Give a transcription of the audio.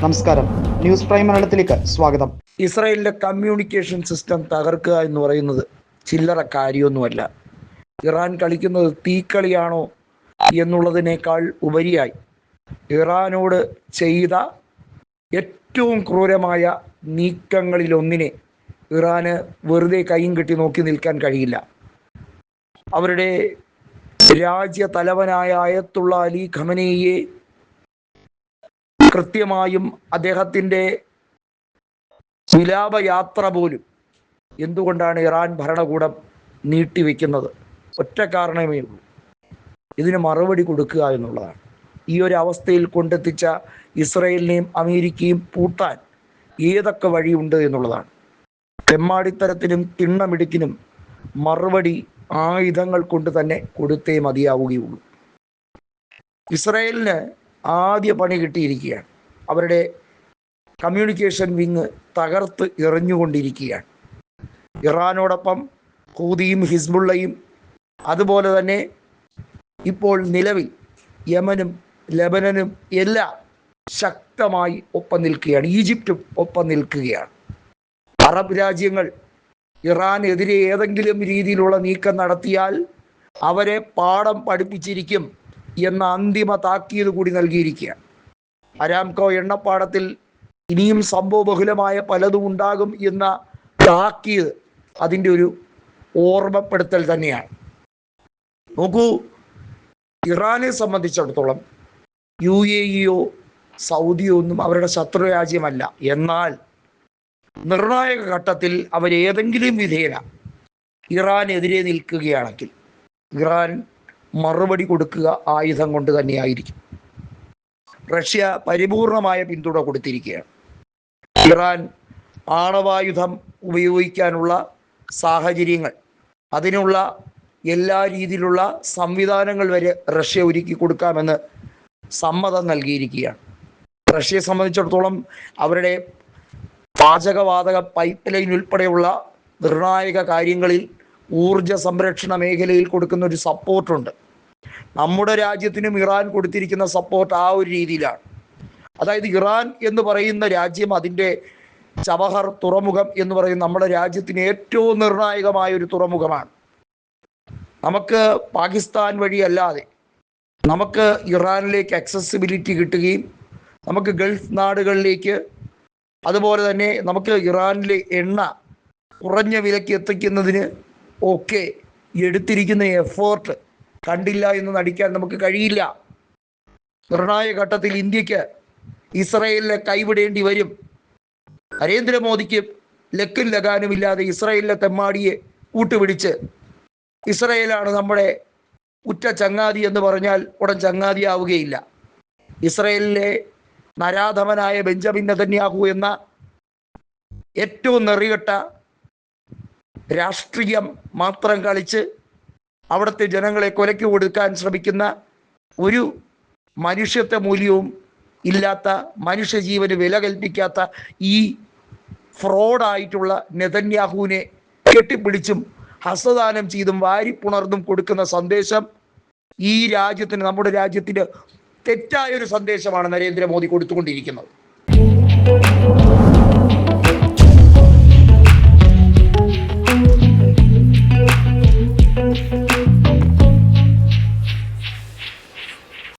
നമസ്കാരം, news prime മലയാളത്തിലേക്ക് സ്വാഗതം. ഇസ്രായേലിന്റെ കമ്മ്യൂണിക്കേഷൻ സിസ്റ്റം തകർക്കുക എന്ന് പറയുന്നത് ചില്ലറ കാര്യമൊന്നുമല്ല. ഇറാൻ കളിക്കുന്നത് തീക്കളിയാണോ എന്നുള്ളതിനേക്കാൾ ഉപരിയായി ഇറാനോട് ചെയ്ത ഏറ്റവും ക്രൂരമായ നീക്കങ്ങളിലൊന്നിനെ ഇറാന് വെറുതെ കൈയും കെട്ടി നോക്കി നിൽക്കാൻ കഴിയില്ല. അവരുടെ രാജ്യ തലവനായ അയത്തുള്ള അലി ഖമനേയിയെ കൃത്യമായും അദ്ദേഹത്തിൻ്റെ വിലാപയാത്ര പോലും എന്തുകൊണ്ടാണ് ഇറാൻ ഭരണകൂടം നീട്ടിവെക്കുന്നത്? ഒറ്റ കാരണമേ ഉള്ളൂ, ഇതിന് മറുപടി കൊടുക്കുക എന്നുള്ളതാണ്. ഈ ഒരു അവസ്ഥയിൽ കൊണ്ടെത്തിച്ച ഇസ്രയേലിനെയും അമേരിക്കയും പൂട്ടാൻ ഏതൊക്കെ വഴിയുണ്ട് എന്നുള്ളതാണ്. തെമ്മാടിത്തരത്തിനും തിണ്ണമിടുക്കിനും മറുപടി ആയുധങ്ങൾ കൊണ്ട് തന്നെ കൊടുത്തേ മതിയാവുകയുള്ളൂ. ഇസ്രയേലിന് ആദ്യ പണി കിട്ടിയിരിക്കുകയാണ്. അവരുടെ കമ്മ്യൂണിക്കേഷൻ വിങ് തകർത്ത് എറിഞ്ഞുകൊണ്ടിരിക്കുകയാണ്. ഇറാനോടൊപ്പം ഹൂതിയും ഹിസ്ബുള്ളയും അതുപോലെ തന്നെ ഇപ്പോൾ നിലവിൽ യമനും ലെബനനും എല്ലാം ശക്തമായി ഒപ്പം നിൽക്കുകയാണ്. ഈജിപ്തും ഒപ്പം നിൽക്കുകയാണ്. അറബ് രാജ്യങ്ങൾ ഇറാനെതിരെ ഏതെങ്കിലും രീതിയിലുള്ള നീക്കം നടത്തിയാൽ അവരെ പാഠം പഠിപ്പിച്ചിരിക്കും എന്ന അന്തിമ താക്കീത് കൂടി നൽകിയിരിക്കുകയാണ്. അരാംകോ എണ്ണപ്പാടത്തിൽ ഇനിയും സംഭവബഹുലമായ പലതും ഉണ്ടാകും എന്ന താക്കീത് അതിൻ്റെ ഒരു ഓർമ്മപ്പെടുത്തൽ തന്നെയാണ്. നോക്കൂ, ഇറാനെ സംബന്ധിച്ചിടത്തോളം UAE സൗദിയോ ഒന്നും അവരുടെ ശത്രു രാജ്യമല്ല. എന്നാൽ നിർണായക ഘട്ടത്തിൽ അവരേതെങ്കിലും വിധേന ഇറാനെതിരെ നിൽക്കുകയാണെങ്കിൽ ഇറാൻ മറുപടി കൊടുക്കുക ആയുധം കൊണ്ട് തന്നെയായിരിക്കും. റഷ്യ പരിപൂർണമായ പിന്തുണ കൊടുത്തിരിക്കുകയാണ്. ഇറാൻ ആണവായുധം ഉപയോഗിക്കാനുള്ള സാഹചര്യങ്ങൾ, അതിനുള്ള എല്ലാ രീതിയിലുള്ള സംവിധാനങ്ങൾ വരെ റഷ്യ ഒരുക്കി കൊടുക്കാമെന്ന് സമ്മതം നൽകിയിരിക്കുകയാണ്. റഷ്യയെ സംബന്ധിച്ചിടത്തോളം അവരുടെ പാചകവാതക പൈപ്പ് ലൈൻ ഉൾപ്പെടെയുള്ള നിർണായക കാര്യങ്ങളിൽ ഊർജ സംരക്ഷണ മേഖലയിൽ കൊടുക്കുന്ന ഒരു സപ്പോർട്ടുണ്ട്. നമ്മുടെ രാജ്യത്തിനും ഇറാൻ കൊടുത്തിരിക്കുന്ന സപ്പോർട്ട് ആ ഒരു രീതിയിലാണ്. അതായത് ഇറാൻ എന്ന് പറയുന്ന രാജ്യം, അതിൻ്റെ ചബഹർ തുറമുഖം എന്ന് പറയുന്ന നമ്മുടെ രാജ്യത്തിന് ഏറ്റവും നിർണായകമായ ഒരു തുറമുഖമാണ്. നമുക്ക് പാകിസ്ഥാൻ വഴിയല്ലാതെ നമുക്ക് ഇറാനിലേക്ക് അക്സസിബിലിറ്റി കിട്ടുകയും നമുക്ക് ഗൾഫ് നാടുകളിലേക്ക്, അതുപോലെ തന്നെ നമുക്ക് ഇറാനിലെ എണ്ണ കുറഞ്ഞ വിലയ്ക്ക് എത്തിക്കുന്നതിന് ഒക്കെ എടുത്തിരിക്കുന്ന എഫേർട്ട് കണ്ടില്ല എന്ന് നടിക്കാൻ നമുക്ക് കഴിയില്ല. നിർണായക ഘട്ടത്തിൽ ഇന്ത്യക്ക് ഇസ്രയേലിനെ കൈവിടേണ്ടി വരും. നരേന്ദ്രമോദിക്ക് ലക്കും ലഗാനുമില്ലാതെ ഇസ്രയേലിലെ തെമ്മാടിയെ കൂട്ടുപിടിച്ച് ഇസ്രയേലാണ് നമ്മുടെ ഉറ്റ ചങ്ങാതി എന്ന് പറഞ്ഞാൽ ഉടൻ ചങ്ങാതിയാവുകയില്ല. ഇസ്രയേലിലെ നരാധമനായ ബെഞ്ചമിൻ നെതന്യാഹു എന്ന ഏറ്റവും നെറികെട്ട രാഷ്ട്രീയം മാത്രം കളിച്ച് അവിടുത്തെ ജനങ്ങളെ കൊലയ്ക്ക് കൊടുക്കാൻ ശ്രമിക്കുന്ന ഒരു മനുഷ്യത്വ മൂല്യവും ഇല്ലാത്ത, മനുഷ്യജീവന് വില കൽപ്പിക്കാത്ത ഈ ഫ്രോഡായിട്ടുള്ള നെതന്യാഹുവിനെ കെട്ടിപ്പിടിച്ചും ഹസ്തദാനം ചെയ്തും വാരിപ്പുണർന്നും കൊടുക്കുന്ന സന്ദേശം ഈ രാജ്യത്തിന്, നമ്മുടെ രാജ്യത്തിന് തെറ്റായൊരു സന്ദേശമാണ് നരേന്ദ്രമോദി കൊടുത്തുകൊണ്ടിരിക്കുന്നത്.